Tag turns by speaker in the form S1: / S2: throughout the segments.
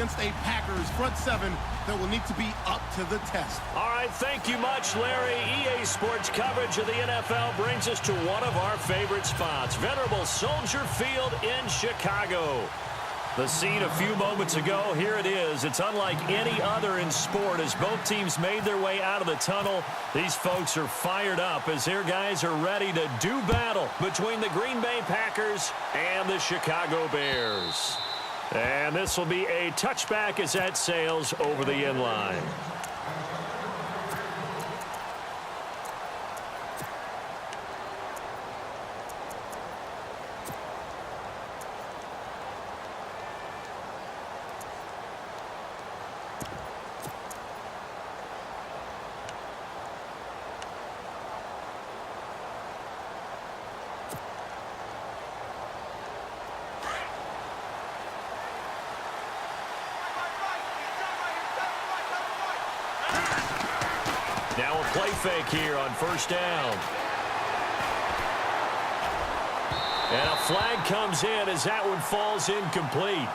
S1: against a Packers front seven that will need to be up to the test.
S2: All right, thank you much, Larry. EA Sports coverage of the NFL brings us to one of our favorite spots, venerable Soldier Field in Chicago. The scene a few moments ago, here it is. It's unlike any other in sport as both teams made their way out of the tunnel. These folks are fired up as their guys are ready to do battle between the Green Bay Packers and the Chicago Bears. And this will be a touchback as that sails over the end line. Now a play fake here on first down. And a flag comes in as that one falls incomplete.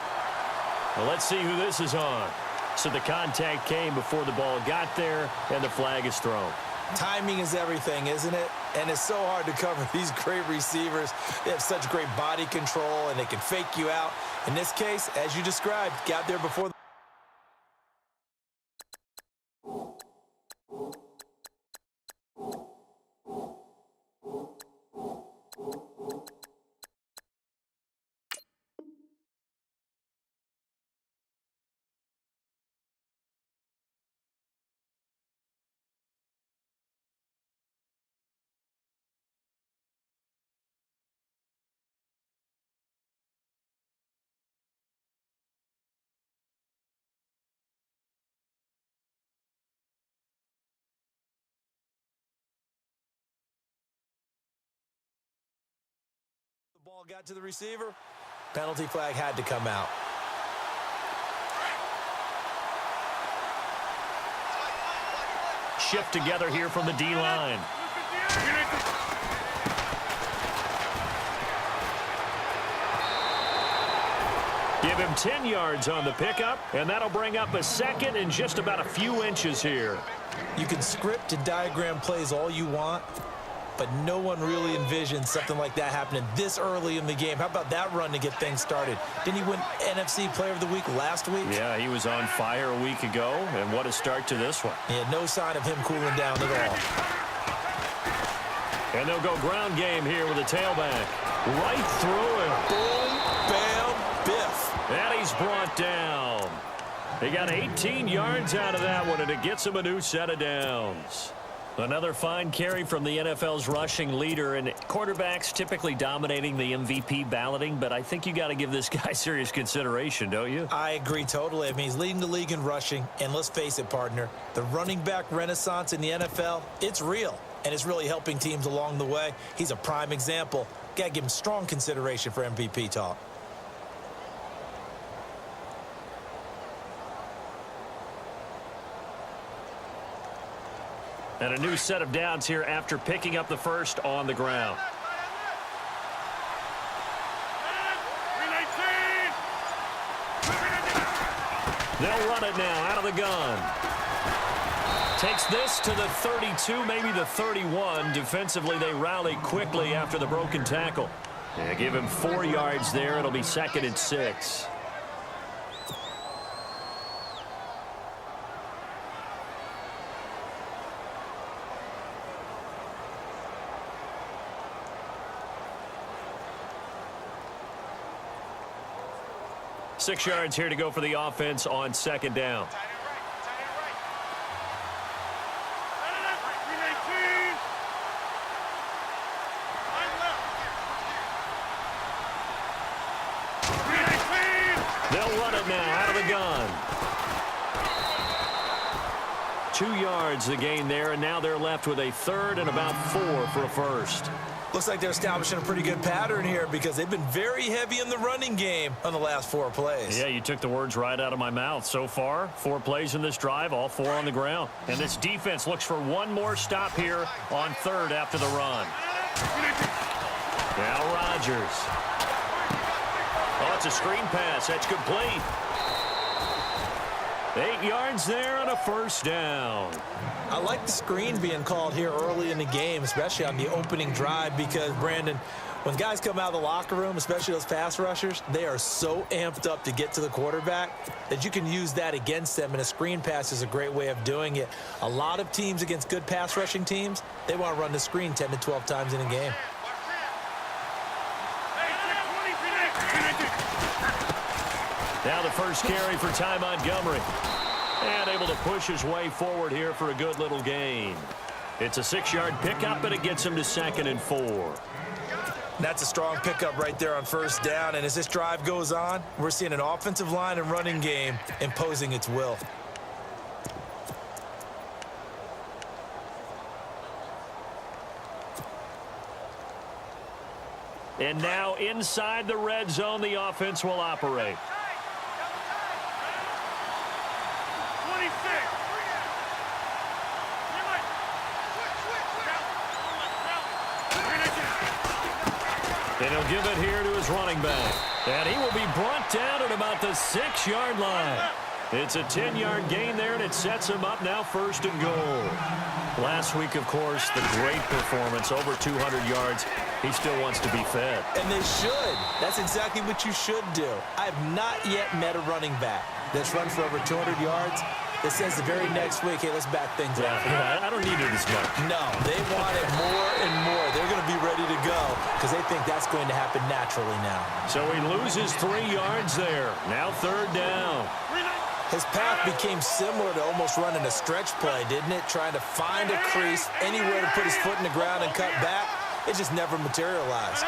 S2: Well, let's see who this is on. So the contact came before the ball got there, and the flag is thrown.
S3: Timing is everything, isn't it? And it's so hard to cover these great receivers. They have such great body control, and they can fake you out. In this case, as you described, got there before the ball got to the receiver. Penalty flag had to come out.
S2: Shift together here from the D-line. Give him 10 yards on the pickup, and that'll bring up a second in just about a few inches here.
S3: You can script and diagram plays all you want, but no one really envisioned something like that happening this early in the game. How about that run to get things started? Didn't he win NFC Player of the Week last week?
S2: Yeah, he was on fire a week ago, and what a start to this one.
S3: Yeah, no sign of him cooling down at all.
S2: And they'll go ground game here with a tailback. Right through it.
S3: Boom, bam, biff.
S2: And he's brought down. He got 18 yards out of that one, and it gets him a new set of downs. Another fine carry from the NFL's rushing leader, and quarterbacks typically dominating the MVP balloting, but I think you got to give this guy serious consideration, don't you?
S3: I agree totally. I mean, he's leading the league in rushing, and let's face it, partner, the running back renaissance in the NFL, it's real, and it's really helping teams along the way. He's a prime example. Got to give him strong consideration for MVP talk.
S2: And a new set of downs here after picking up the first on the ground. They'll run it now out of the gun. Takes this to the 32, maybe the 31. Defensively, they rally quickly after the broken tackle. Yeah, give him 4 yards there. It'll be 2nd and 6. Six yards here to go for the offense on 2nd down. They'll run it now out of the gun. 2 yards the gain there, and now they're left with a 3rd and about 4 for a first.
S3: Looks like they're establishing a pretty good pattern here because they've been very heavy in the running game on the last 4 plays.
S2: Yeah, you took the words right out of my mouth. So far, 4 plays in this drive, all 4 on the ground. And this defense looks for one more stop here on 3rd after the run. Now Rodgers. Oh, it's a screen pass. That's complete. 8 yards there and a first down.
S3: I like the screen being called here early in the game, especially on the opening drive, because, Brandon, when guys come out of the locker room, especially those pass rushers, they are so amped up to get to the quarterback that you can use that against them, and a screen pass is a great way of doing it. A lot of teams against good pass rushing teams, they want to run the screen 10 to 12 times in a game.
S2: Now the first carry for Ty Montgomery. And able to push his way forward here for a good little gain. It's a 6-yard pickup, and it gets him to 2nd and 4.
S3: That's a strong pickup right there on first down. And as this drive goes on, we're seeing an offensive line and running game imposing its will.
S2: And now inside the red zone, the offense will operate. And he'll give it here to his running back. And he will be brought down at about the 6-yard line. It's a 10-yard gain there, and it sets him up now 1st and goal. Last week, of course, the great performance, over 200 yards. He still wants to be fed.
S3: And they should. That's exactly what you should do. I have not yet met a running back that's run for over 200 yards that says the very next week, hey, let's back things up.
S2: Yeah, I don't need it as much.
S3: No, they want it more and more. They're going to be ready to go because they think that's going to happen naturally now.
S2: So he loses 3 yards there. Now 3rd down.
S3: His path became similar to almost running a stretch play, didn't it? Trying to find a crease, anywhere to put his foot in the ground and cut back. It just never materialized.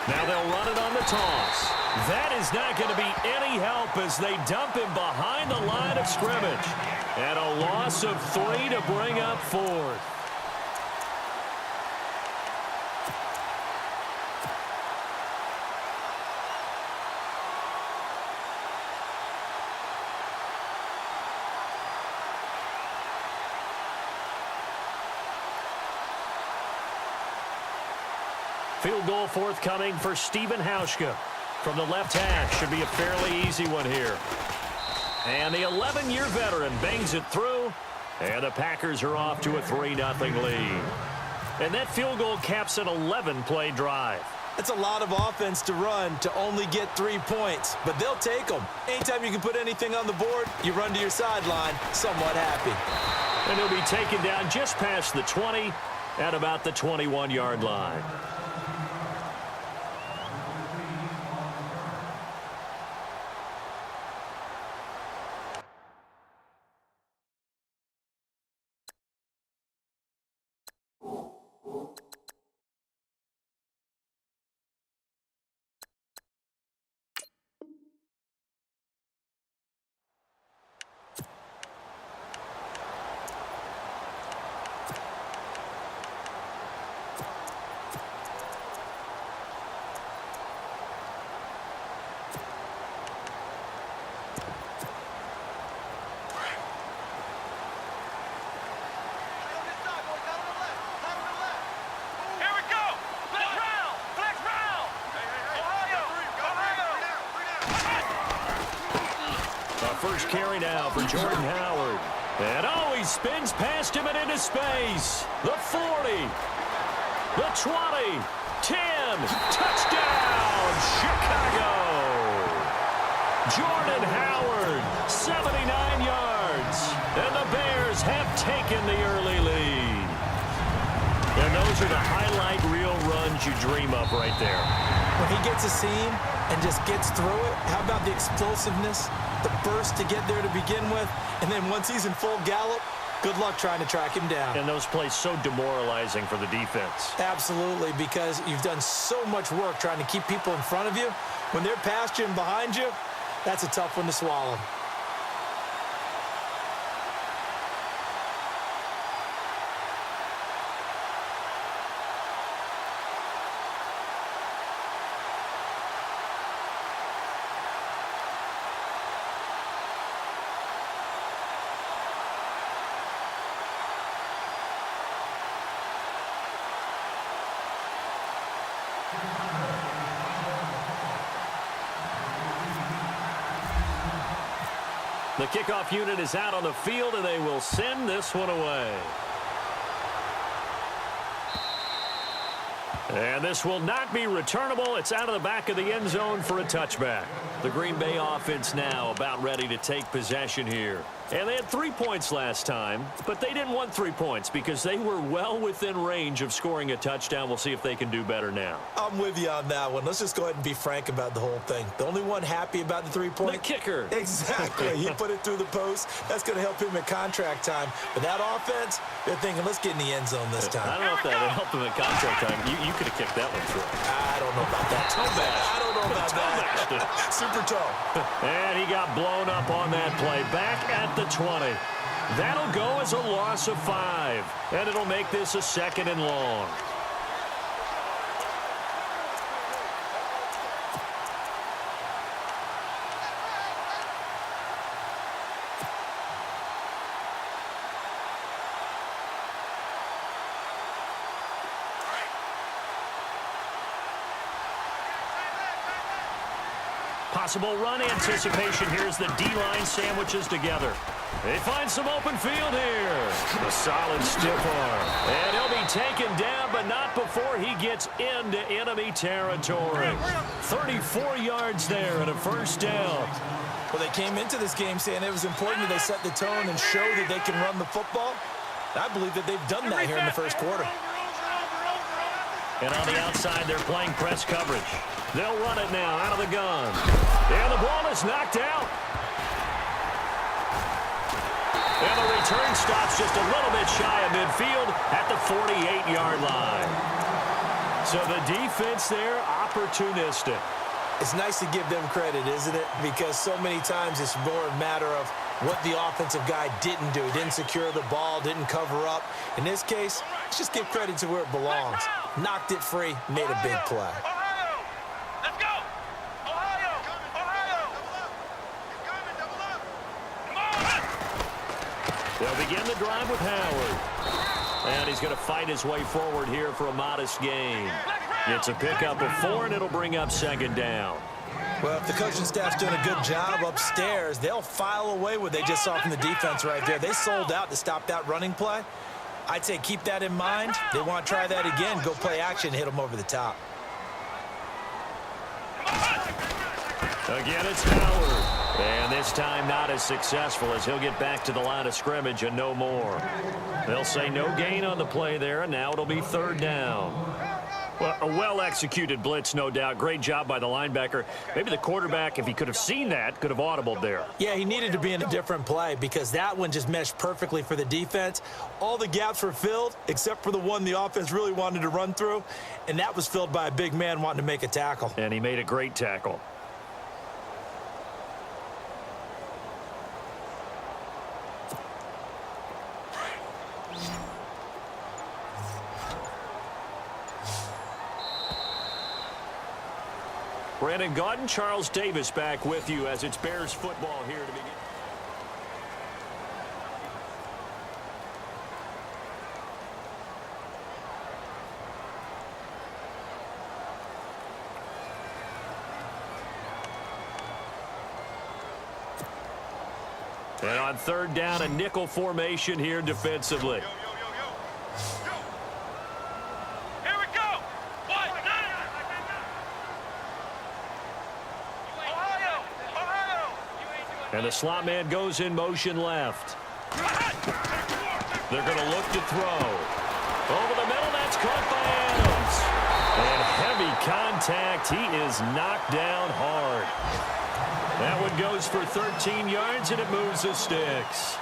S2: Now they'll run it on the toss. That is not going to be any help as they dump him behind the line of scrimmage. And a loss of 3 to bring up 4th. Field goal forthcoming for Stephen Hauschka from the left hash. Should be a fairly easy one here. And the 11-year veteran bangs it through, and the Packers are off to a 3-0 lead. And that field goal caps an 11-play drive.
S3: That's a lot of offense to run to only get 3 points, but they'll take them. Anytime you can put anything on the board, you run to your sideline somewhat happy.
S2: And he'll be taken down just past the 20 at about the 21-yard line. First carry now for Jordan Howard. And oh, he spins past him and into space. The 40, the 20, 10, touchdown, Chicago. Jordan Howard, 79 yards. And the Bears have taken the early lead. And those are the highlight reel runs you dream of right there.
S3: When he gets a seam and just gets through it, how about the explosiveness, the burst to get there to begin with, and then once he's in full gallop, good luck trying to track him down.
S2: And those plays so demoralizing for the defense.
S3: Absolutely, because you've done so much work trying to keep people in front of you. When they're past you and behind you, that's a tough one to swallow.
S2: The kickoff unit is out on the field, and they will send this one away. And this will not be returnable. It's out of the back of the end zone for a touchback. The Green Bay offense now about ready to take possession here. And they had 3 points last time, but they didn't want 3 points because they were well within range of scoring a touchdown. We'll see if they can do better now.
S3: I'm with you on that one. Let's just go ahead and be frank about the whole thing. The only one happy about the 3-point?
S2: The kicker.
S3: Exactly. He put it through the post. That's going to help him at contract time. But that offense, they're thinking, let's get in the end zone this time.
S2: I don't know if that helped him at contract time. You could have kicked that one through.
S3: I don't know about that.
S2: Toe bash.
S3: I don't know about that. Super toe.
S2: And he got blown up on that play. Back at the 20. That'll go as a loss of 5. And it'll make this a 2nd and long. Possible run anticipation. Here's the D-line sandwiches together. They find some open field here. A solid stiff arm. And he'll be taken down, but not before he gets into enemy territory. 34 yards there and a first down.
S3: Well, they came into this game saying it was important that they set the tone and show that they can run the football. I believe that they've done that here in the first quarter.
S2: And on the outside, they're playing press coverage. They'll run it now out of the gun. And the ball is knocked out. And the return stops just a little bit shy of midfield at the 48-yard line. So the defense there, opportunistic.
S3: It's nice to give them credit, isn't it? Because so many times it's more a matter of what the offensive guy didn't do. He didn't secure the ball, didn't cover up. In this case, let's just give credit to where it belongs. Knocked it free, made a big play.
S4: Let's go! Ohio!
S2: They'll begin the drive with Howard. And he's going to fight his way forward here for a modest gain. It's a pickup of 4, and it'll bring up 2nd down.
S3: Well, if the coaching staff's doing a good job upstairs, they'll file away what they just saw from the defense right there. They sold out to stop that running play. I'd say keep that in mind. They want to try that again, go play action, hit them over the top.
S2: Again, it's Howard. And this time not as successful as he'll get back to the line of scrimmage and no more. They'll say no gain on the play there, and now it'll be 3rd down. Well, a well-executed blitz, no doubt. Great job by the linebacker. Maybe the quarterback, if he could have seen that, could have audibled there.
S3: Yeah, he needed to be in a different play because that one just meshed perfectly for the defense. All the gaps were filled except for the one the offense really wanted to run through, and that was filled by a big man wanting to make a tackle.
S2: And he made a great tackle. Brandon Gaudin, Charles Davis back with you as it's Bears football here to begin. And on 3rd down, a nickel formation here defensively. And the slot man goes in motion left. They're going to look to throw. Over the middle, that's caught by Adams. And heavy contact. He is knocked down hard. That one goes for 13 yards, and it moves the sticks.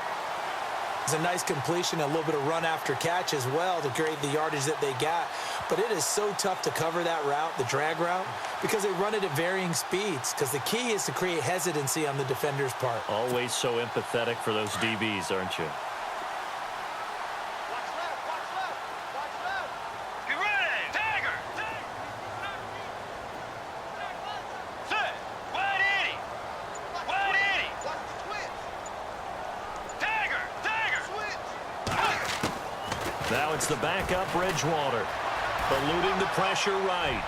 S3: It's a nice completion, a little bit of run after catch as well to create the yardage that they got. But it is so tough to cover that route, the drag route, because they run it at varying speeds. Because the key is to create hesitancy on the defender's part.
S2: Always so empathetic for those DBs, aren't you?
S4: Get ready! Tiger! Set! Wide Eddie! Wide Eddie! Tiger!
S2: Now it's the backup Bridgewater. Eluding the pressure right.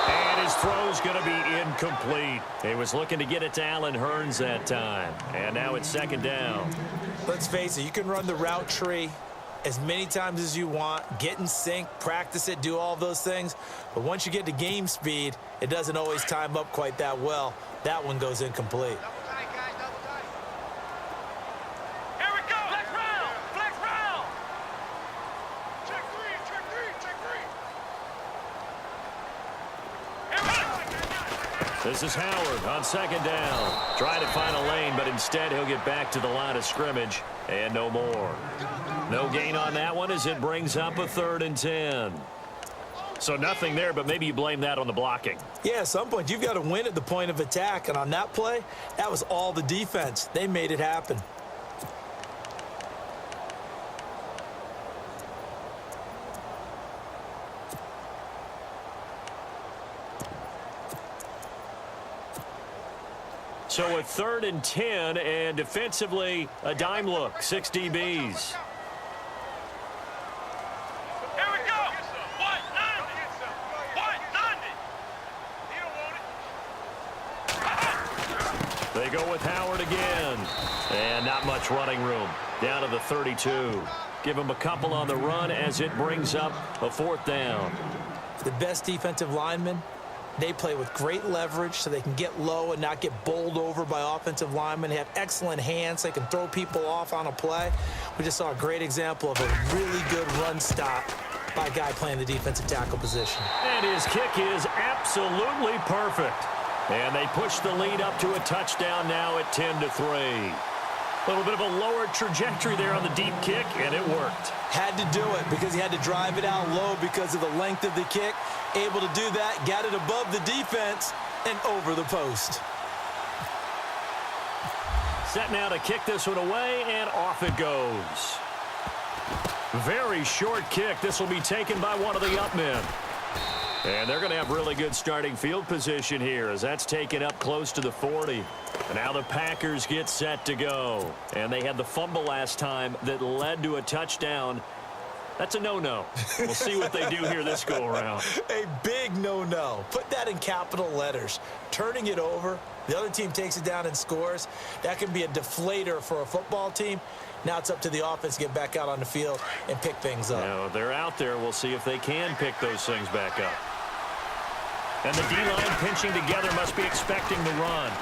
S2: And his throw's going to be incomplete. He was looking to get it to Allen Hurns that time. And now it's second down.
S3: Let's face it, you can run the route tree as many times as you want, get in sync, practice it, do all those things. But once you get to game speed, it doesn't always time up quite that well. That one goes incomplete.
S4: Here we go. Flex round. Flex round. Check three. Check three. Check three.
S2: This is Howard on second down. Trying to find a lane, but instead he'll get back to the line of scrimmage and no more. No gain on that one as it brings up a 3rd and 10. So nothing there, but maybe you blame that on the blocking.
S3: Yeah, at some point you've got to win at the point of attack, and on that play, that was all the defense. They made it happen.
S2: So a 3rd and 10, and defensively a dime look, 6 DBs.
S4: Here we go. What? What?
S2: They go with Howard again. And not much running room. Down to the 32. Give him a couple on the run as it brings up a 4th down.
S3: The best defensive linemen, they play with great leverage so they can get low and not get bowled over by offensive linemen. They have excellent hands. They can throw people off on a play. We just saw a great example of a really good run stop by a guy playing the defensive tackle position.
S2: And his kick is absolutely perfect. And they push the lead up to a touchdown now at 10-3. A little bit of a lower trajectory there on the deep kick, and it worked.
S3: Had to do it because he had to drive it out low because of the length of the kick. Able to do that, got it above the defense and over the post.
S2: Set now to kick this one away, and off it goes. Very short kick. This will be taken by one of the up men. And they're going to have really good starting field position here as that's taken up close to the 40. And now the Packers get set to go. And they had the fumble last time that led to a touchdown. That's a no-no. We'll see what they do here this go-around.
S3: A big no-no. Put that in capital letters. Turning it over, the other team takes it down and scores. That can be a deflator for a football team. Now it's up to the offense to get back out on the field and pick things up.
S2: Now they're out there. We'll see if they can pick those things back up. And the D-line pinching together must be expecting the run.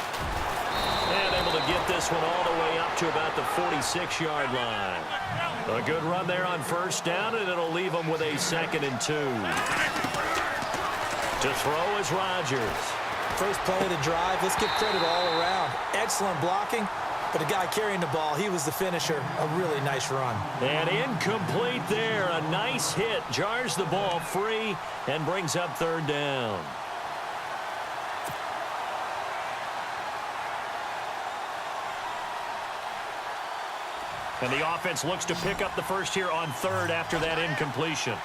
S2: And able to get this one all the way up to about the 46-yard line. A good run there on 1st down, and it'll leave them with a 2nd and 2. To throw is Rodgers.
S3: First play of the drive. Let's give credit all around. Excellent blocking, but the guy carrying the ball, he was the finisher. A really nice run.
S2: And incomplete there. A nice hit. Jars the ball free and brings up 3rd down. And the offense looks to pick up the first here on 3rd after that incompletion.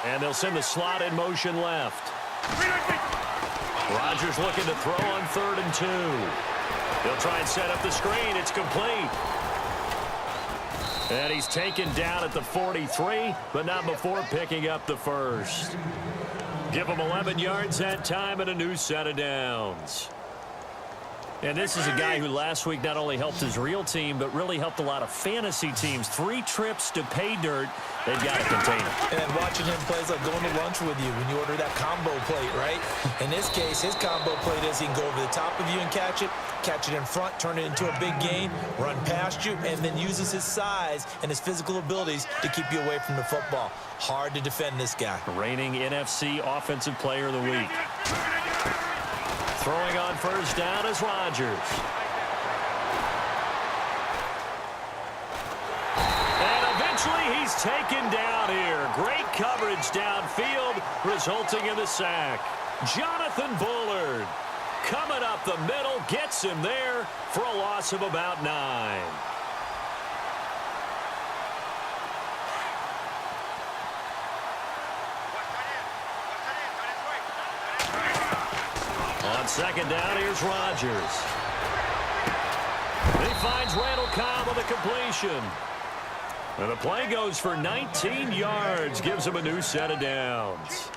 S2: And they'll send the slot in motion left. Rodgers looking to throw on 3rd and 2. He'll try and set up the screen. It's complete. And he's taken down at the 43, but not before picking up the first. Give him 11 yards that time and a new set of downs. And this is a guy who last week not only helped his real team, but really helped a lot of fantasy teams. 3 trips to pay dirt. They've got to contain him.
S3: And watching him play is like going to lunch with you when you order that combo plate, right? In this case, his combo plate is he can go over the top of you and catch it in front, turn it into a big gain, run past you, and then uses his size and his physical abilities to keep you away from the football. Hard to defend this guy.
S2: Reigning NFC Offensive Player of the Week. Throwing on 1st down is Rodgers. And eventually he's taken down here. Great coverage downfield, resulting in the sack. Jonathan Bullard coming up the middle, gets him there for a loss of about 9. On 2nd down, here's Rodgers. He finds Randall Cobb on the completion. And the play goes for 19 yards, gives them a new set of downs.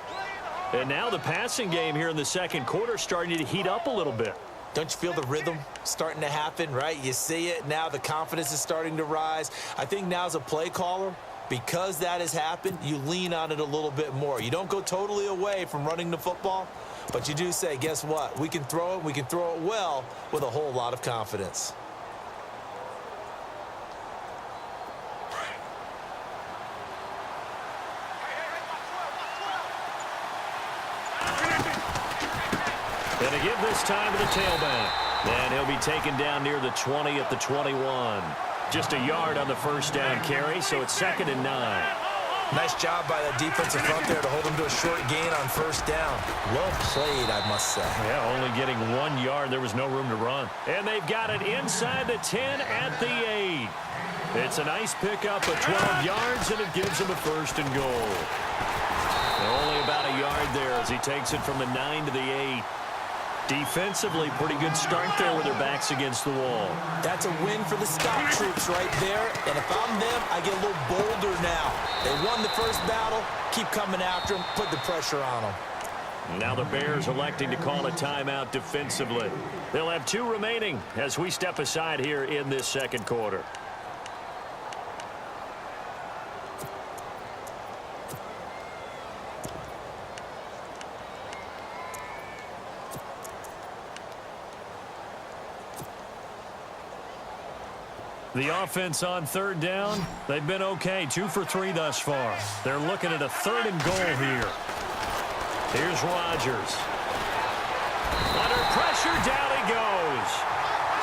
S2: And now the passing game here in the second quarter starting to heat up a little bit.
S3: Don't you feel the rhythm starting to happen, right? You see it now. The confidence is starting to rise. I think now as a play caller, because that has happened, you lean on it a little bit more. You don't go totally away from running the football, but you do say, guess what? We can throw it. We can throw it well with a whole lot of confidence.
S2: Going to give this time to the tailback. And he'll be taken down near the 20 at the 21. Just a yard on the first down carry, so it's 2nd and 9.
S3: Nice job by that defensive front there to hold him to a short gain on first down. Well played, I must say.
S2: Yeah, only getting 1 yard. There was no room to run. And they've got it inside the 10 at the 8. It's a nice pickup of 12 yards, and it gives him a 1st and goal. Only about a yard there as he takes it from the 9 to the 8. Defensively, pretty good start there with their backs against the wall.
S3: That's a win for the scout troops right there. And if I'm them, I get a little bolder now. They won the first battle. Keep coming after them. Put the pressure on them.
S2: Now the Bears electing to call a timeout defensively. They'll have 2 remaining as we step aside here in this second quarter. The offense on 3rd down, they've been okay. 2 for 3 thus far. They're looking at a 3rd and goal here. Here's Rodgers. Under pressure, down he goes.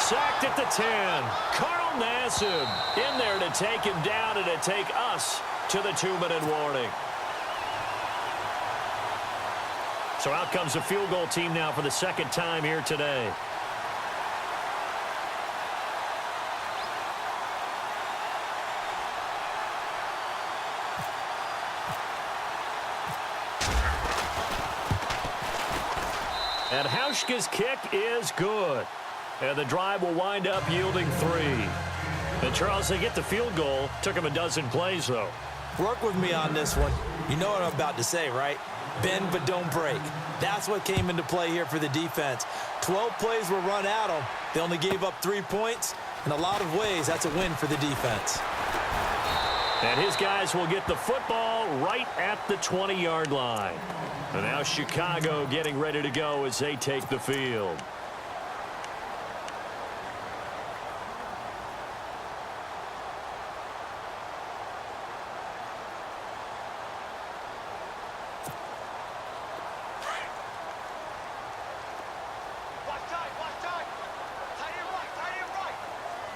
S2: Sacked at the 10. Carl Nassib in there to take him down and to take us to the 2-minute warning. So out comes the field goal team now for the 2nd time here today. And Hauschka's kick is good. And the drive will wind up yielding 3. And Charles, they get the field goal. Took him a dozen plays, though.
S3: Work with me on this one. You know what I'm about to say, right? Bend but don't break. That's what came into play here for the defense. 12 plays were run at them. They only gave up 3 points. In a lot of ways, that's a win for the defense.
S2: And his guys will get the football right at the 20-yard line. And now Chicago getting ready to go as they take the field.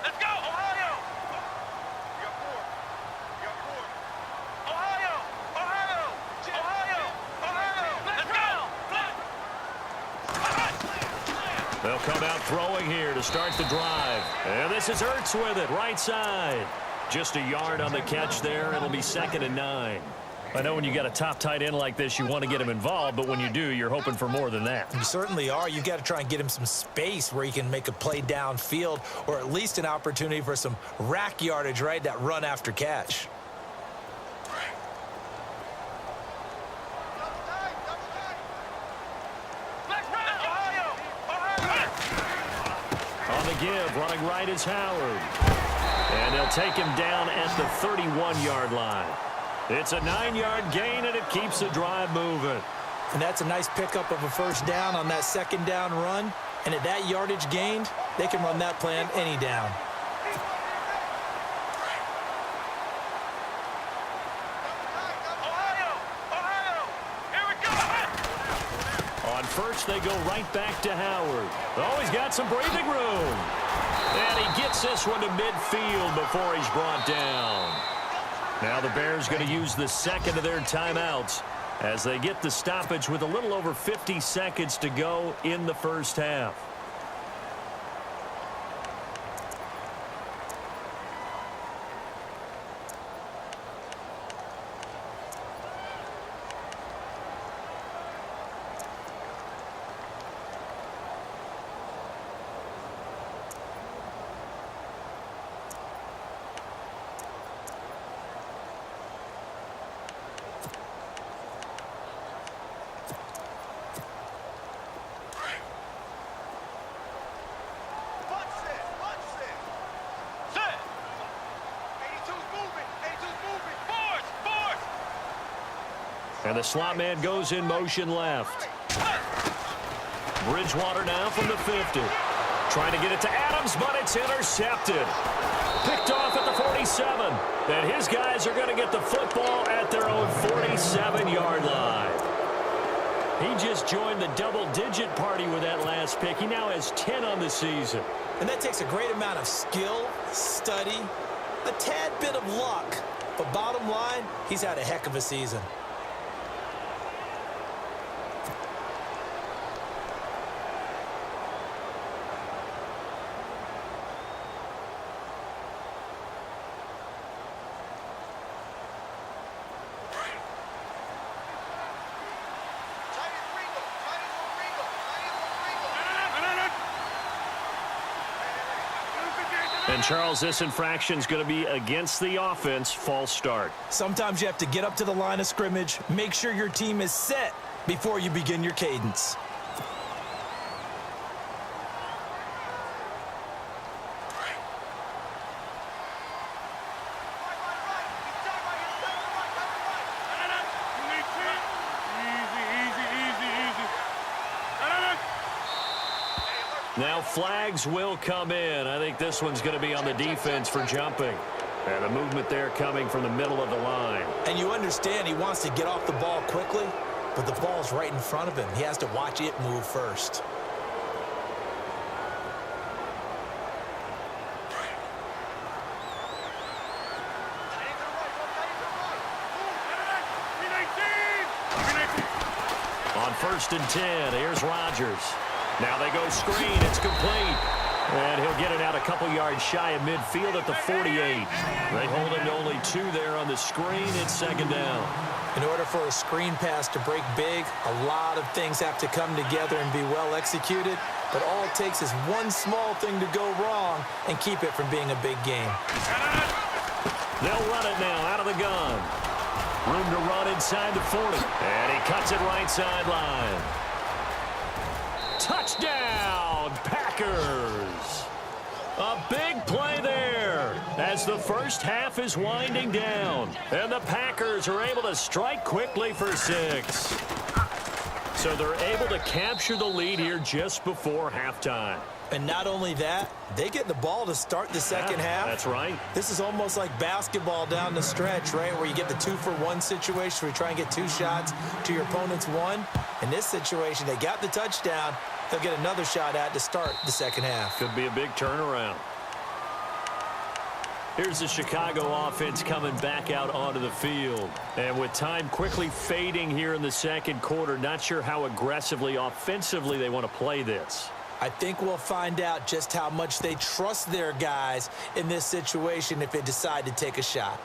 S4: Let's go, Ohio!
S2: They'll come out throwing here to start the drive. And this is Ertz with it, right side. Just a yard on the catch there. It'll be 2nd and 9. I know when you got a top tight end like this, you want to get him involved, but when you do, you're hoping for more than that.
S3: You certainly are. You got to try and get him some space where he can make a play downfield, or at least an opportunity for some rack yardage, right? That run after catch.
S2: On the give, running right is Howard. And they'll take him down at the 31-yard line. It's a 9-yard gain, and it keeps the drive moving.
S3: And that's a nice pickup of a first down on that second down run. And at that yardage gained, they can run that play on any down.
S2: On first, they go right back to Howard. Oh, he's got some breathing room. And he gets this one to midfield before he's brought down. Now the Bears going to use the second of their timeouts as they get the stoppage with a little over 50 seconds to go in the first half. And the slot man goes in motion left. Bridgewater now from the 50. Trying to get it to Adams, but it's intercepted. Picked off at the 47. And his guys are going to get the football at their own 47-yard line. He just joined the double-digit party with that last pick. He now has 10 on the season.
S3: And that takes a great amount of skill, study, a tad bit of luck. But bottom line, he's had a heck of a season.
S2: And, Charles, this infraction is going to be against the offense. False start.
S3: Sometimes you have to get up to the line of scrimmage, make sure your team is set before you begin your cadence.
S2: Now flags will come in. I think this one's going to be on the defense for jumping. And the movement there coming from the middle of the line.
S3: And you understand he wants to get off the ball quickly, but the ball's right in front of him. He has to watch it move first.
S2: On 1st and 10, here's Rodgers. Now they go screen. It's complete. And he'll get it out a couple yards shy of midfield at the 48. They hold him to only 2 there on the screen. It's 2nd down.
S3: In order for a screen pass to break big, a lot of things have to come together and be well executed. But all it takes is one small thing to go wrong and keep it from being a big game.
S2: They'll run it now out of the gun. Room to run inside the 40. And he cuts it right sideline. Touchdown, Packers. A big play there as the first half is winding down. And the Packers are able to strike quickly for 6. So they're able to capture the lead here just before halftime.
S3: And not only that, they get the ball to start the second half.
S2: That's right.
S3: This is almost like basketball down the stretch, right, where you get the 2-for-1 situation where you try and get 2 shots to your opponent's 1. In this situation, they got the touchdown. They'll get another shot at to start the second half.
S2: Could be a big turnaround. Here's the Chicago offense coming back out onto the field. And with time quickly fading here in the second quarter, not sure how aggressively, offensively they want to play this.
S3: I think we'll find out just how much they trust their guys in this situation if they decide to take a shot.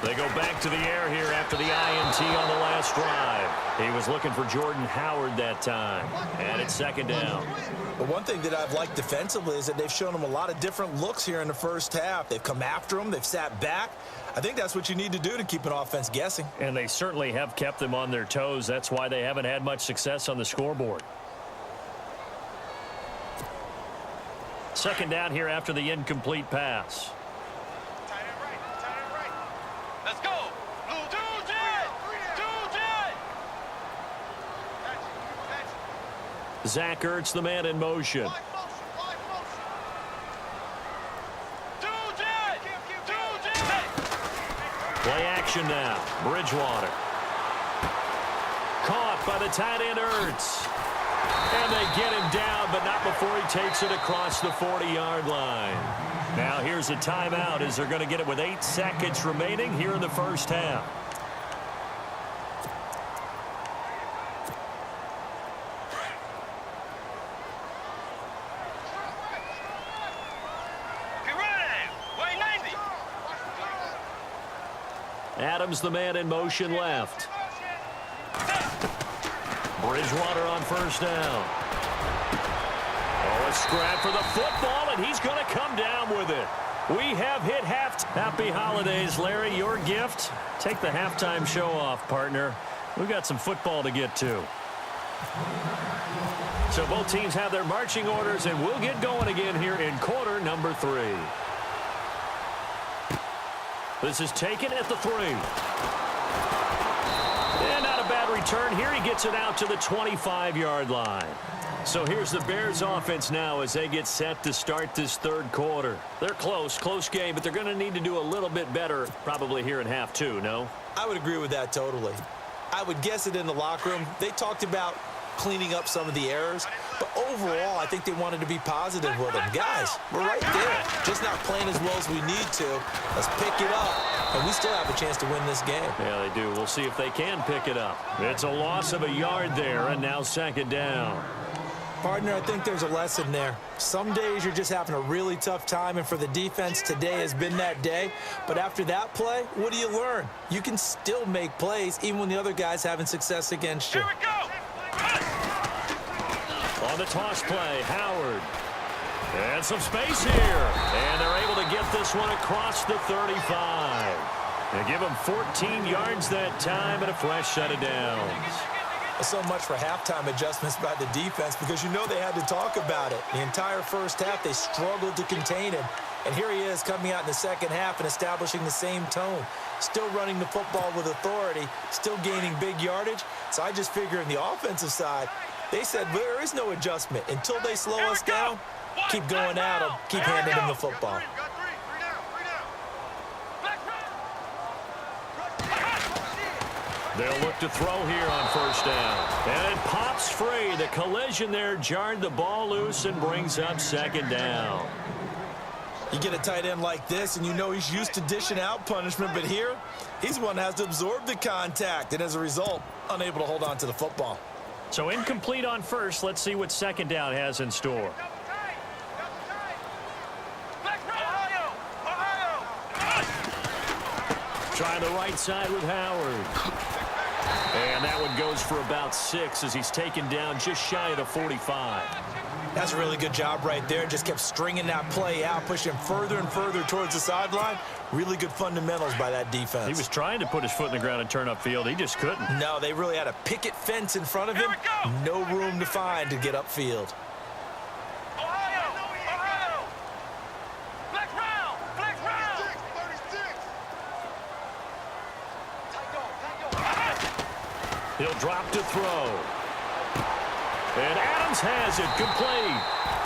S2: They go back to the air here after the INT on the last drive. He was looking for Jordan Howard that time. And it's 2nd down.
S3: But one thing that I've liked defensively is that they've shown him a lot of different looks here in the first half. They've come after him. They've sat back. I think that's what you need to do to keep an offense guessing.
S2: And they certainly have kept them on their toes. That's why they haven't had much success on the scoreboard. 2nd down here after the incomplete pass.
S4: Let's go.
S2: Zach Ertz, the man in motion. Play action now. Bridgewater. Caught by the tight end Ertz. And they get him down, but not before he takes it across the 40-yard line. Now here's a timeout as they're going to get it with 8 seconds remaining here in the first half. Adams, the man in motion left. Bridgewater on 1st down. Oh, a scrap for the football. and he's going to come down with it. We have hit Happy holidays, Larry. Your gift? Take the halftime show off, partner. We've got some football to get to. So both teams have their marching orders, and we'll get going again here in quarter number 3. This is taken at the 3. And not a bad return here. He gets it out to the 25-yard line. So here's the Bears offense now as they get set to start this third quarter. They're close game, but they're going to need to do a little bit better probably here in half 2, no?
S3: I would agree with that totally. I would guess it in the locker room. They talked about cleaning up some of the errors, but overall, I think they wanted to be positive with them. Guys, we're right there, just not playing as well as we need to. Let's pick it up, and we still have a chance to win this game.
S2: Yeah, they do. We'll see if they can pick it up. It's a loss of a yard there, and now second down.
S3: Partner, I think there's a lesson there. Some days you're just having a really tough time, and for the defense, today has been that day. But after that play, what do you learn? You can still make plays even when the other guy's having success against you.
S4: Here we go.
S2: On the toss play, Howard. And some space here. And they're able to get this one across the 35. They give him 14 yards that time and a fresh set of downs.
S3: So much for halftime adjustments by the defense, because you know they had to talk about it. The entire first half, they struggled to contain him. And here he is coming out in the second half and establishing the same tone. Still running the football with authority, still gaining big yardage. So I just figure in the offensive side, they said there is no adjustment. Until they slow us down, keep going at them, keep handing them the football.
S2: They'll look to throw here on first down. And it pops free. The collision there jarred the ball loose and brings up second down.
S3: You get a tight end like this, and you know he's used to dishing out punishment, but here, he's the one that has to absorb the contact, and as a result, unable to hold on to the football.
S2: So incomplete on first. Let's see what second down has in store. Trying the right side with Howard. And that one goes for about 6 as he's taken down just shy of the 45.
S3: That's a really good job right there. Just kept stringing that play out, pushing further and further towards the sideline. Really good fundamentals by that defense.
S2: He was trying to put his foot in the ground and turn upfield. He just couldn't.
S3: No, they really had a picket fence in front of him. No room to find to get upfield.
S2: He'll drop to throw. And Adams has it complete.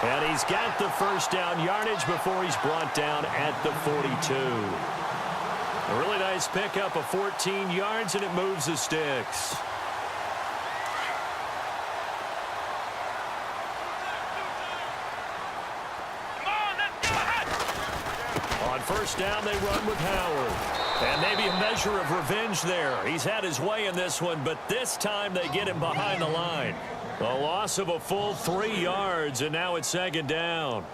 S2: And he's got the first down yardage before he's brought down at the 42. A really nice pickup of 14 yards, and it moves the sticks. On first down, they run with Howard. And maybe a measure of revenge there. He's had his way in this one, but this time they get him behind the line. A loss of a full 3 yards, and now it's second down.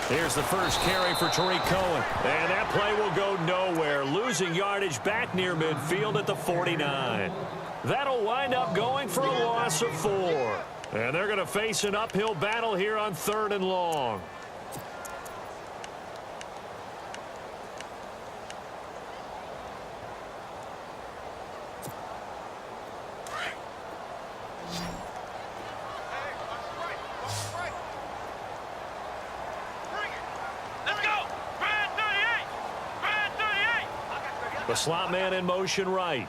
S2: Here's the first carry for Tariq Cohen. And that play will go nowhere. Losing yardage back near midfield at the 49. That'll wind up going for a loss of 4. And they're going to face an uphill battle here on 3rd and long. The slot man in motion right.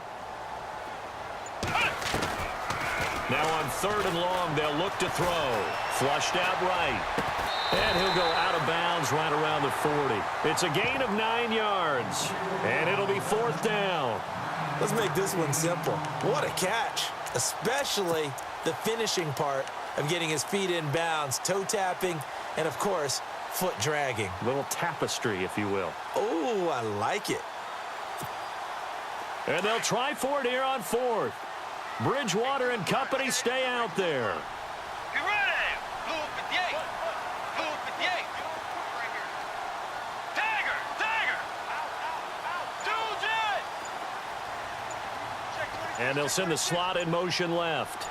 S2: Now on 3rd and long, they'll look to throw. Flushed out right. And he'll go out of bounds right around the 40. It's a gain of 9 yards. And it'll be 4th down.
S3: Let's make this one simple. What a catch. Especially the finishing part of getting his feet in bounds, toe tapping, and of course, foot dragging.
S2: Little tapestry, if you will.
S3: Oh, I like it.
S2: And they'll try for it here on fourth. Bridgewater and company stay out there.
S4: Get ready! Blue 58! Blue 58! Tiger! Tiger! Dude's in!
S2: And they'll send the slot in motion left.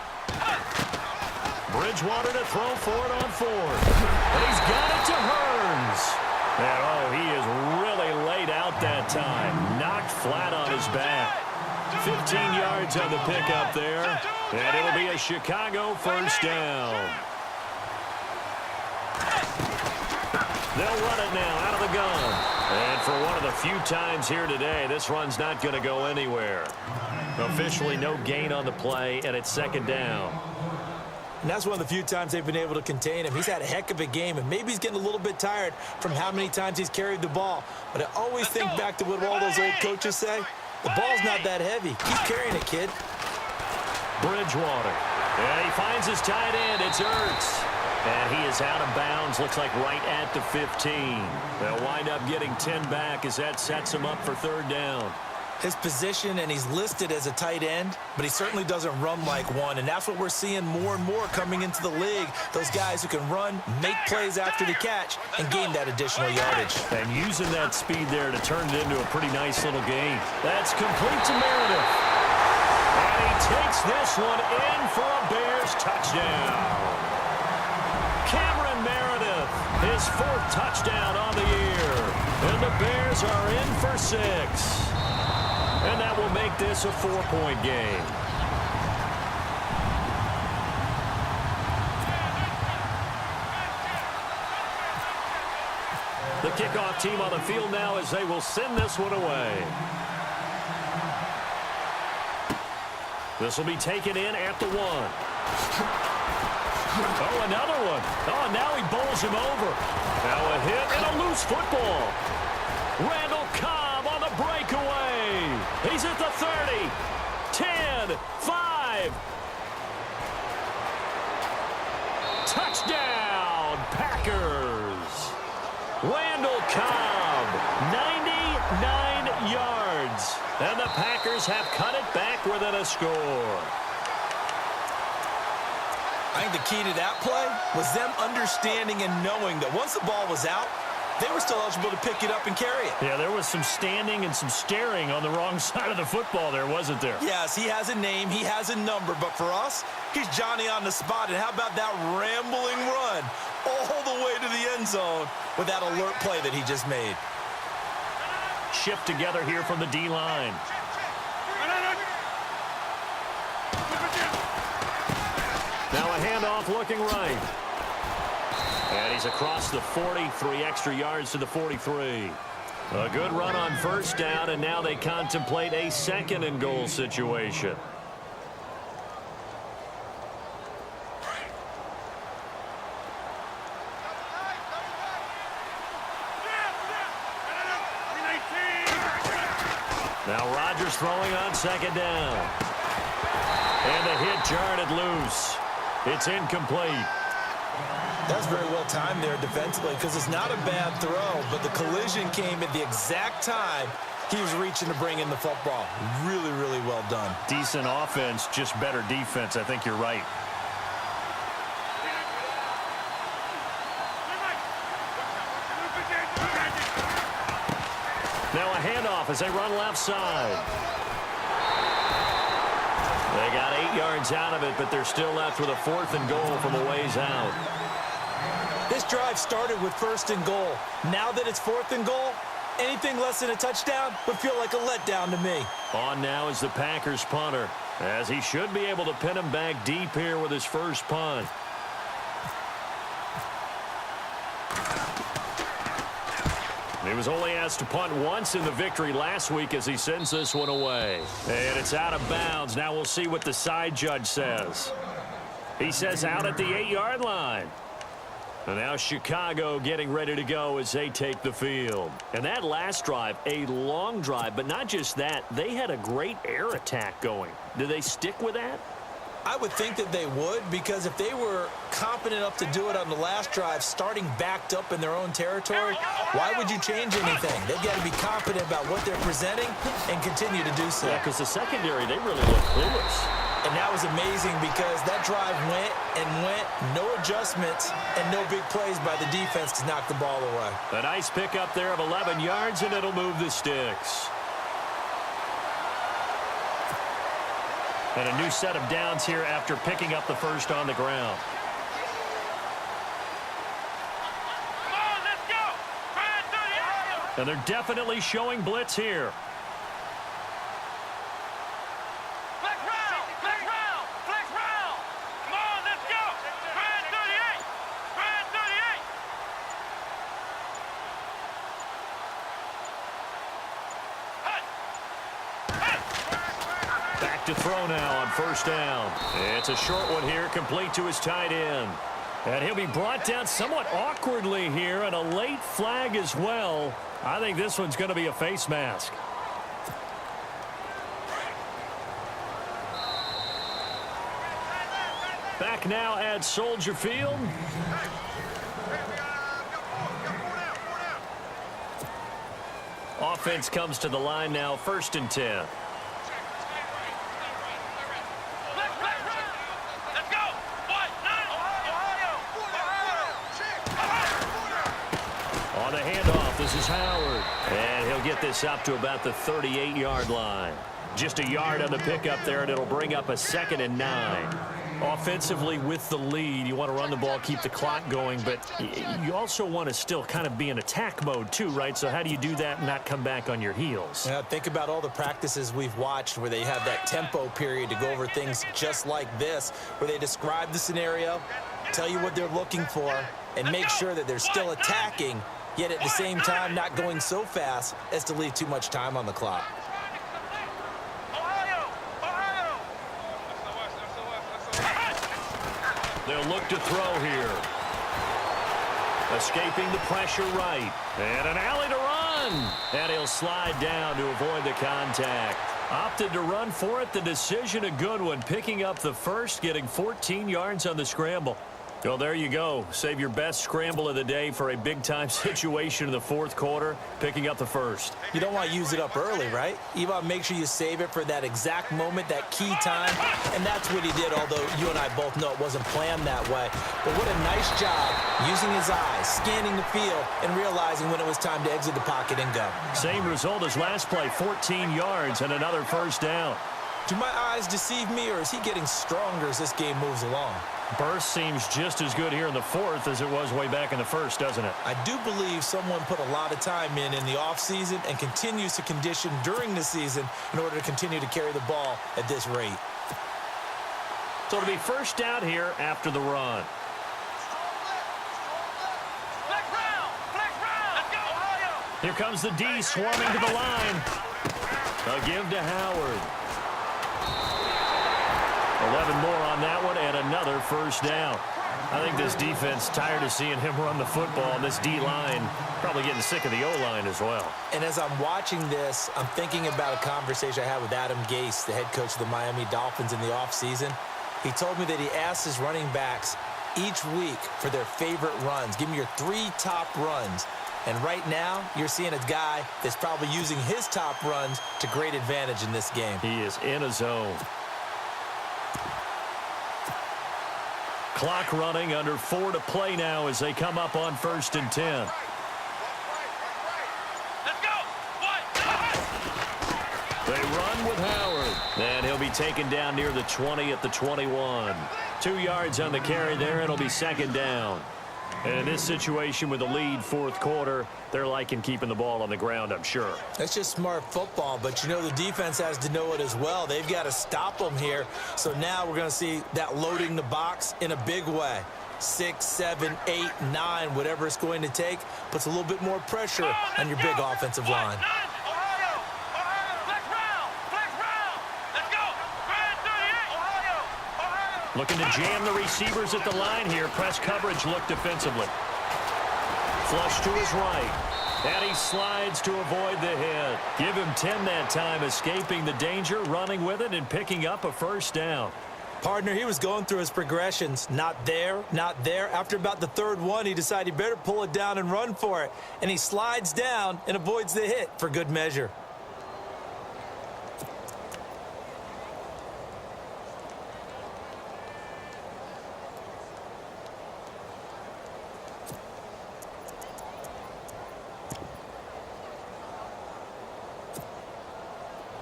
S2: Bridgewater to throw for it on fourth. And he's got it to Hearns. And, oh, he is really laid out that time. Knocked flat on his back. 15 yards on the pickup there. And it'll be a Chicago first down. They'll run it now out of the gun. And for one of the few times here today, this run's not going to go anywhere. Officially no gain on the play, and it's second down.
S3: And that's one of the few times they've been able to contain him. He's had a heck of a game, and maybe he's getting a little bit tired from how many times he's carried the ball. But I always think back to what all those old coaches say. The ball's not that heavy. Keep carrying it, kid.
S2: Bridgewater. And he finds his tight end. It's Ertz. And he is out of bounds. Looks like right at the 15. They'll wind up getting 10 back as that sets him up for third down.
S3: His position, and he's listed as a tight end, but he certainly doesn't run like one, and that's what we're seeing more and more coming into the league. Those guys who can run, make plays after the catch, and gain that additional yardage.
S2: And using that speed there to turn it into a pretty nice little game. That's complete to Meredith. And he takes this one in for a Bears touchdown. Cameron Meredith, his fourth touchdown on the year. And the Bears are in for 6. And that will make this a 4-point game. The kickoff team on the field now as they will send this one away. This will be taken in at the 1. Oh, another one. Oh, now he bowls him over. Now a hit and a loose football. Randall Cobb on the breakaway. He's at the 30, 10, 5. Touchdown, Packers. Randall Cobb, 99 yards. And the Packers have cut it back within a score.
S3: I think the key to that play was them understanding and knowing that once the ball was out, they were still eligible to pick it up and carry it.
S2: Yeah, there was some standing and some staring on the wrong side of the football there, wasn't there?
S3: Yes, he has a name, he has a number, but for us, he's Johnny on the spot. And how about that rambling run all the way to the end zone with that alert play that he just made?
S2: Shift together here from the D-line. Now a handoff looking right. And he's across the 40, 3 extra yards to the 43. A good run on first down, and now they contemplate a second and goal situation. Now Rodgers throwing on second down. And the hit jarred it loose. It's incomplete.
S3: That's very well timed there defensively because it's not a bad throw, but the collision came at the exact time he was reaching to bring in the football. Really, really well done.
S2: Decent offense, just better defense. I think you're right. Now a handoff as they run left side. They got 8 yards out of it, but they're still left with a 4th and goal from a ways out.
S3: This drive started with 1st and goal. Now that it's 4th and goal, anything less than a touchdown would feel like a letdown to me.
S2: On now is the Packers punter, as he should be able to pin him back deep here with his first punt. He was only asked to punt once in the victory last week as he sends this one away. And it's out of bounds. Now we'll see what the side judge says. He says out at the 8-yard line. And now Chicago getting ready to go as they take the field. And that last drive, a long drive, but not just that. They had a great air attack going. Do they stick with that?
S3: I would think that they would, because if they were confident enough to do it on the last drive, starting backed up in their own territory, why would you change anything? They've got to be confident about what they're presenting and continue to do so.
S2: Yeah, because the secondary, they really look clueless.
S3: And that was amazing because that drive went and went, no adjustments, and no big plays by the defense to knock the ball away.
S2: A nice pickup there of 11 yards, and it'll move the sticks. And a new set of downs here after picking up the first on the ground.
S4: Come on, let's go. Try and do the
S2: And they're definitely showing blitz here.
S4: Flex round, flex round, flex round. Come on, let's go. Try and 38. Try and 38.
S2: Back to throw now on first down. It's a short one here, complete to his tight end. And he'll be brought down somewhat awkwardly here, and a late flag as well. I think this one's going to be a face mask. Back now at Soldier Field. Offense comes to the line now, 1st and 10.
S4: Let's go. What?
S2: On the handoff, this is Howard. And he'll get this up to about the 38-yard line. Just a yard on the pickup there, and it'll bring up a 2nd and 9. Offensively with the lead, you want to run the ball, keep the clock going, but you also want to still kind of be in attack mode too, right? So how do you do that and not come back on your heels?
S3: Yeah, think about all the practices we've watched where they have that tempo period to go over things just like this, where they describe the scenario, tell you what they're looking for, and make sure that they're still attacking, yet at the same time not going so fast as to leave too much time on the clock.
S2: They'll look to throw here. Escaping the pressure right. And an alley to run. And he'll slide down to avoid the contact. Opted to run for it. The decision a good one. Picking up the first, getting 14 yards on the scramble. Well, there you go. Save your best scramble of the day for a big-time situation in the 4th quarter, picking up the first.
S3: You don't want to use it up early, right? You want to make sure you save it for that exact moment, that key time, and that's what he did, although you and I both know it wasn't planned that way. But what a nice job using his eyes, scanning the field, and realizing when it was time to exit the pocket and go.
S2: Same result as last play, 14 yards and another first down.
S3: Do my eyes deceive me, or is he getting stronger as this game moves along?
S2: Burst seems just as good here in the 4th as it was way back in the 1st, doesn't it?
S3: I do believe someone put a lot of time in the offseason and continues to condition during the season in order to continue to carry the ball at this rate.
S2: So it'll be first down here after the run.
S4: Flex round. Let's go.
S2: Here comes the D swarming to the line. A give to Howard. 11 more on that one, and another first down. I think this defense tired of seeing him run the football, and this D-line probably getting sick of the O-line as well.
S3: And as I'm watching this, I'm thinking about a conversation I had with Adam Gase, the head coach of the Miami Dolphins in the offseason. He told me that he asked his running backs each week for their favorite runs. Give me your 3 top runs. And right now, you're seeing a guy that's probably using his top runs to great advantage in this game.
S2: He is in a zone. Clock running, under 4 to play now as they come up on 1st and 10.
S4: Let's go.
S2: They run with Howard. And he'll be taken down near the 20 at the 21. 2 yards on the carry there. It'll be 2nd down. And in this situation with the lead 4th quarter, they're liking keeping the ball on the ground, I'm sure.
S3: That's just smart football, but you know the defense has to know it as well. They've got to stop them here. So now we're going to see that loading the box in a big way. 6, 7, 8, 9, whatever it's going to take, puts a little bit more pressure on your big offensive line.
S2: Looking to jam the receivers at the line here. Press coverage look defensively. Flush to his right. And he slides to avoid the hit. Give him 10 that time, escaping the danger, running with it, and picking up a first down.
S3: Partner, he was going through his progressions. Not there, not there. After about the third one, he decided he better pull it down and run for it. And he slides down and avoids the hit for good measure.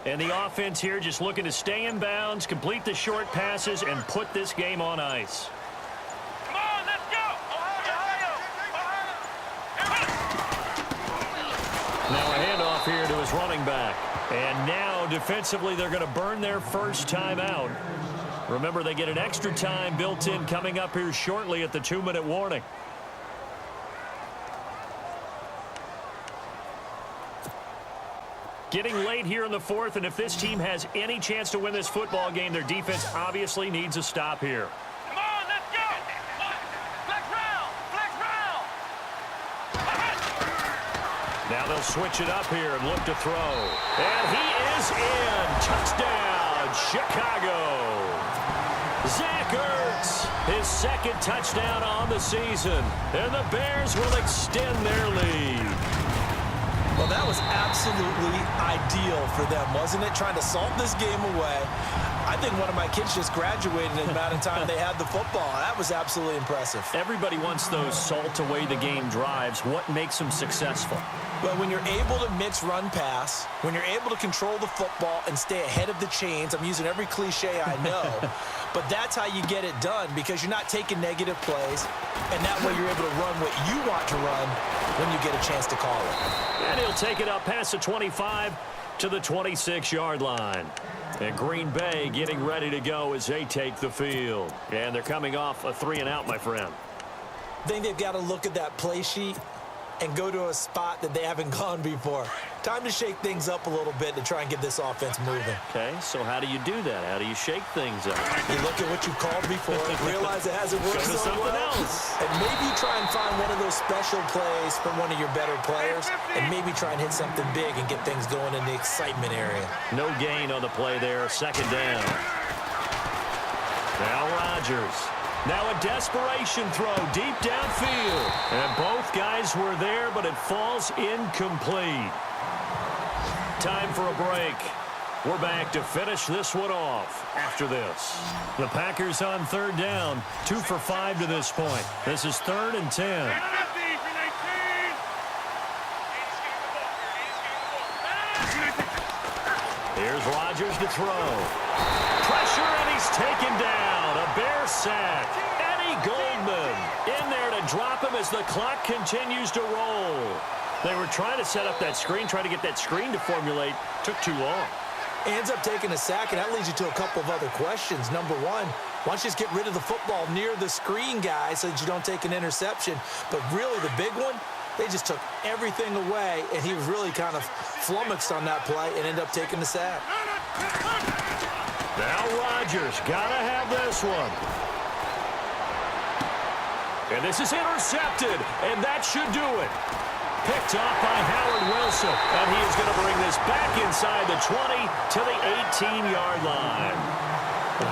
S2: And the offense here just looking to stay in bounds, complete the short passes, and put this game on ice.
S4: Come on, let's go! Ohio!
S2: Now a handoff here to his running back. And now defensively they're going to burn their first time out. Remember, they get an extra time built in coming up here shortly at the 2-minute warning. Getting late here in the fourth, and if this team has any chance to win this football game, their defense obviously needs a stop here.
S4: Come on, let's go! Flex round! Flex round!
S2: Now they'll switch it up here and look to throw. And he is in. Touchdown, Chicago. Zach Ertz, his second touchdown on the season. And the Bears will extend their lead.
S3: Well, that was absolutely ideal for them, wasn't it? Trying to salt this game away. I think one of my kids just graduated in the amount of time they had the football. That was absolutely impressive.
S2: Everybody wants those salt-away-the-game drives. What makes them successful?
S3: Well, when you're able to mix run pass, when you're able to control the football and stay ahead of the chains, I'm using every cliche I know, but that's how you get it done because you're not taking negative plays, and that way you're able to run what you want to run when you get a chance to call it.
S2: And he'll take it up past the 25 to the 26-yard line. And Green Bay getting ready to go as they take the field. And they're coming off a 3-and-out, my friend.
S3: I think they've got to look at that play sheet and go to a spot that they haven't gone before. Time to shake things up a little bit to try and get this offense moving.
S2: Okay, so how do you do that? How do you shake things up?
S3: You look at what you called before, realize it hasn't worked
S2: Go to
S3: so
S2: something
S3: well,
S2: else.
S3: and maybe try and find one of those special plays from one of your better players, and maybe try and hit something big and get things going in the excitement area.
S2: No gain on the play there, second down. Now Rodgers. Now a desperation throw deep downfield. And both guys were there, but it falls incomplete. Time for a break. We're back to finish this one off after this. The Packers on third down, 2 for 5 to this point. This is 3rd and 10. Here's Rodgers to throw. Pressure, and he's taken down. A Bear sack. Eddie Goldman in there to drop him as the clock continues to roll. They were trying to set up that screen, trying to get that screen to formulate. Took too long.
S3: Ends up taking a sack, and that leads you to a couple of other questions. Number one, why don't you just get rid of the football near the screen guy so that you don't take an interception? But really the big one, they just took everything away, and he was really kind of flummoxed on that play and ended up taking the sack.
S2: Now Rodgers, gotta have this one. And this is intercepted, and that should do it. Picked off by Howard Wilson, and he is going to bring this back inside the 20 to the 18-yard line.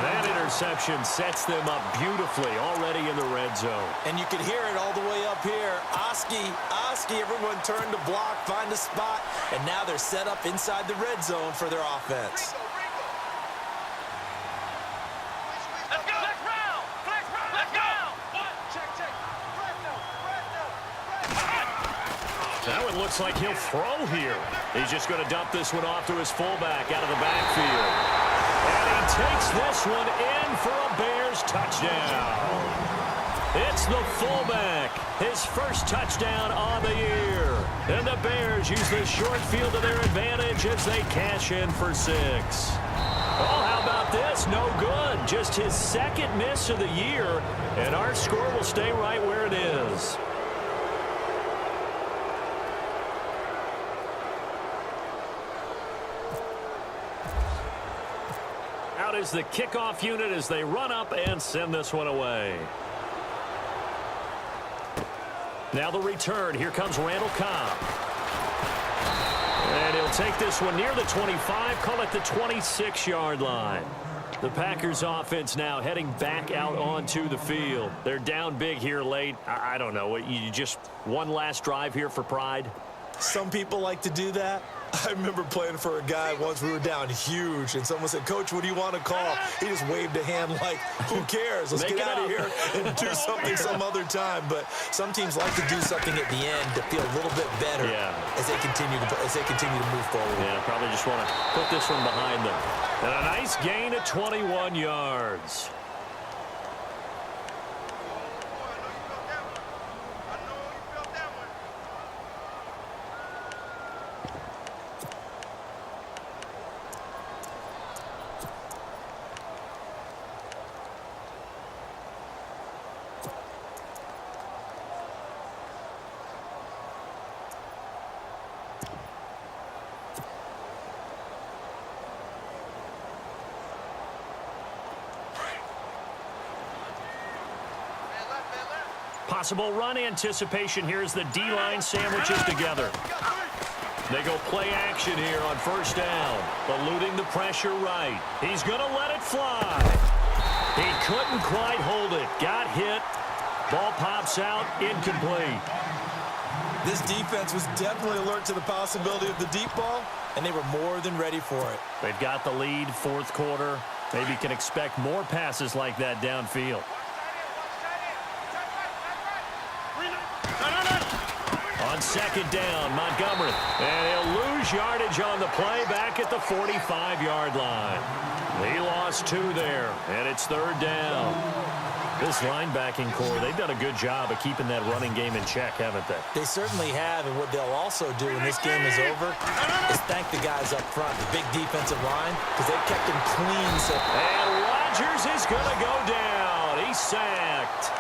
S2: That interception sets them up beautifully already in the red zone.
S3: And you can hear it all the way up here. Oski, everyone turned to block, find a spot, and now they're set up inside the red zone for their offense.
S4: Let's go! Flex round! Flex round! Let's go! Check.
S2: That one looks like he'll throw here. He's just going to dump this one off to his fullback out of the backfield. And he takes this one in for a Bears touchdown. It's the fullback, his first touchdown on the year. And the Bears use this short field to their advantage as they cash in for 6. Oh, how about this? No good. Just his second miss of the year. And our score will stay right where it is. Out is the kickoff unit as they run up and send this one away. Now the return. Here comes Randall Cobb. And he'll take this one near the 25, call it the 26-yard line. The Packers offense now heading back out onto the field. They're down big here late. I don't know. You just one last drive here for pride?
S3: Some people like to do that. I remember playing for a guy once. We were down huge, and someone said, "Coach, what do you want to call?" He just waved a hand like, who cares? Let's get out of here and do something some other time. But some teams like to do something at the end to feel a little bit better as they continue to move forward.
S2: Yeah, probably just want to put this one behind them. And a nice gain of 21 yards. Possible run anticipation here as the D-line sandwiches together. They go play action here on first down. Eluding the pressure right. He's going to let it fly. He couldn't quite hold it. Got hit. Ball pops out. Incomplete.
S3: This defense was definitely alert to the possibility of the deep ball, and they were more than ready for it.
S2: They've got the lead, fourth quarter. Maybe can expect more passes like that downfield. On second down, Montgomery. And he'll lose yardage on the play back at the 45-yard line. He lost 2 there, and it's third down. This linebacking core, they've done a good job of keeping that running game in check, haven't they?
S3: They certainly have, and what they'll also do when this game is over is thank the guys up front, the big defensive line, because they've kept them clean.
S2: And Rodgers is going to go down. He's sacked.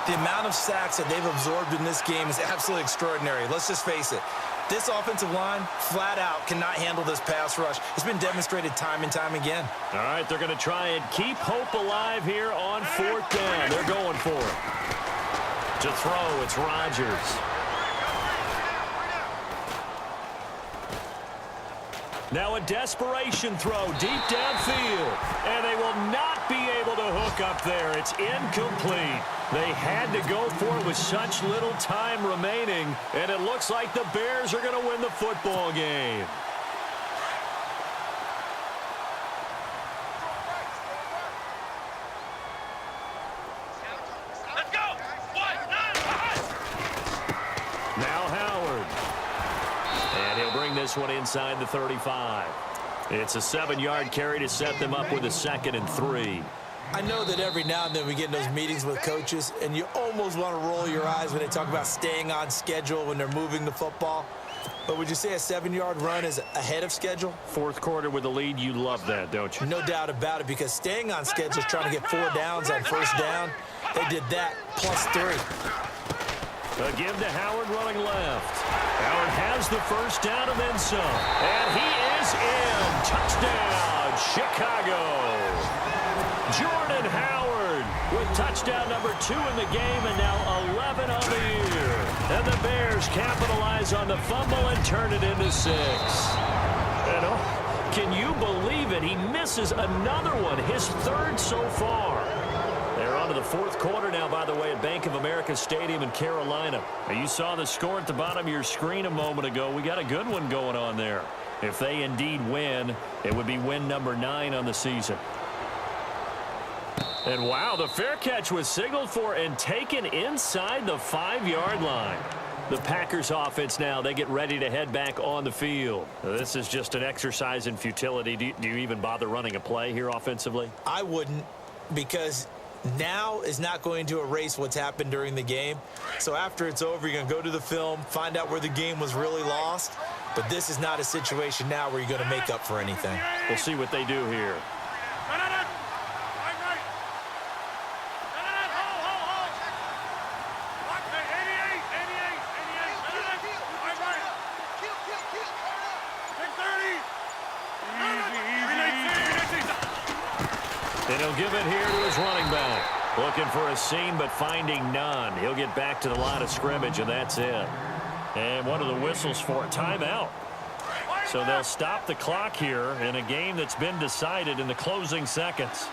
S3: The amount of sacks that they've absorbed in this game is absolutely extraordinary. Let's just face it. This offensive line, flat out, cannot handle this pass rush. It's been demonstrated time and time again.
S2: All right, they're going to try and keep hope alive here on fourth down. They're going for it. To throw, it's Rodgers. Now a desperation throw deep downfield. And they will not be able to hook up there. It's incomplete. They had to go for it with such little time remaining. And it looks like the Bears are going to win the football game.
S4: Let's go! 1-9!
S2: Now Howard. And he'll bring this one inside the 35. It's a 7-yard carry to set them up with a 2nd and 3.
S3: I know that every now and then we get in those meetings with coaches, and you almost want to roll your eyes when they talk about staying on schedule when they're moving the football. But would you say a 7-yard run is ahead of schedule?
S2: Fourth quarter with the lead, you love that, don't you?
S3: No doubt about it, because staying on schedule is trying to get 4 downs on first down. They did that plus 3.
S2: A give to Howard running left. Howard has the first down and then some. And he is in. Touchdown, Chicago. Jordan Howard with touchdown number 2 in the game and now 11 on the year. And the Bears capitalize on the fumble and turn it into 6. And can you believe it? He misses another one, his 3rd so far. They're on to the fourth quarter now, by the way, at Bank of America Stadium in Carolina. Now, you saw the score at the bottom of your screen a moment ago. We got a good one going on there. If they indeed win, it would be win number 9 on the season. And wow, the fair catch was signaled for and taken inside the 5-yard line. The Packers offense now, they get ready to head back on the field. This is just an exercise in futility. Do you even bother running a play here offensively?
S3: I wouldn't, because now is not going to erase what's happened during the game. So after it's over, you're going to go to the film, find out where the game was really lost. But this is not a situation now where you're going to make up for anything.
S2: We'll see what they do here. And he'll give it here to his running back. Looking for a seam, but finding none. He'll get back to the line of scrimmage, and that's it. And one of the whistles for a timeout. So they'll stop the clock here in a game that's been decided in the closing seconds.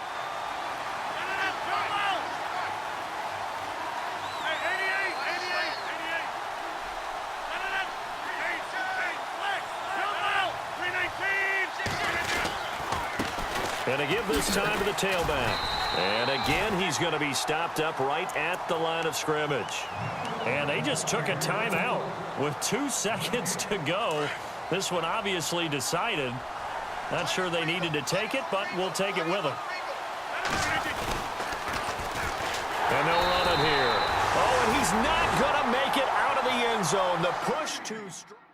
S2: And to give this time to the tailback. And again, he's going to be stopped up right at the line of scrimmage. And they just took a timeout with 2 seconds to go. This one obviously decided. Not sure they needed to take it, but we'll take it with them. And they'll run it here. Oh, and he's not going to make it out of the end zone. The push to...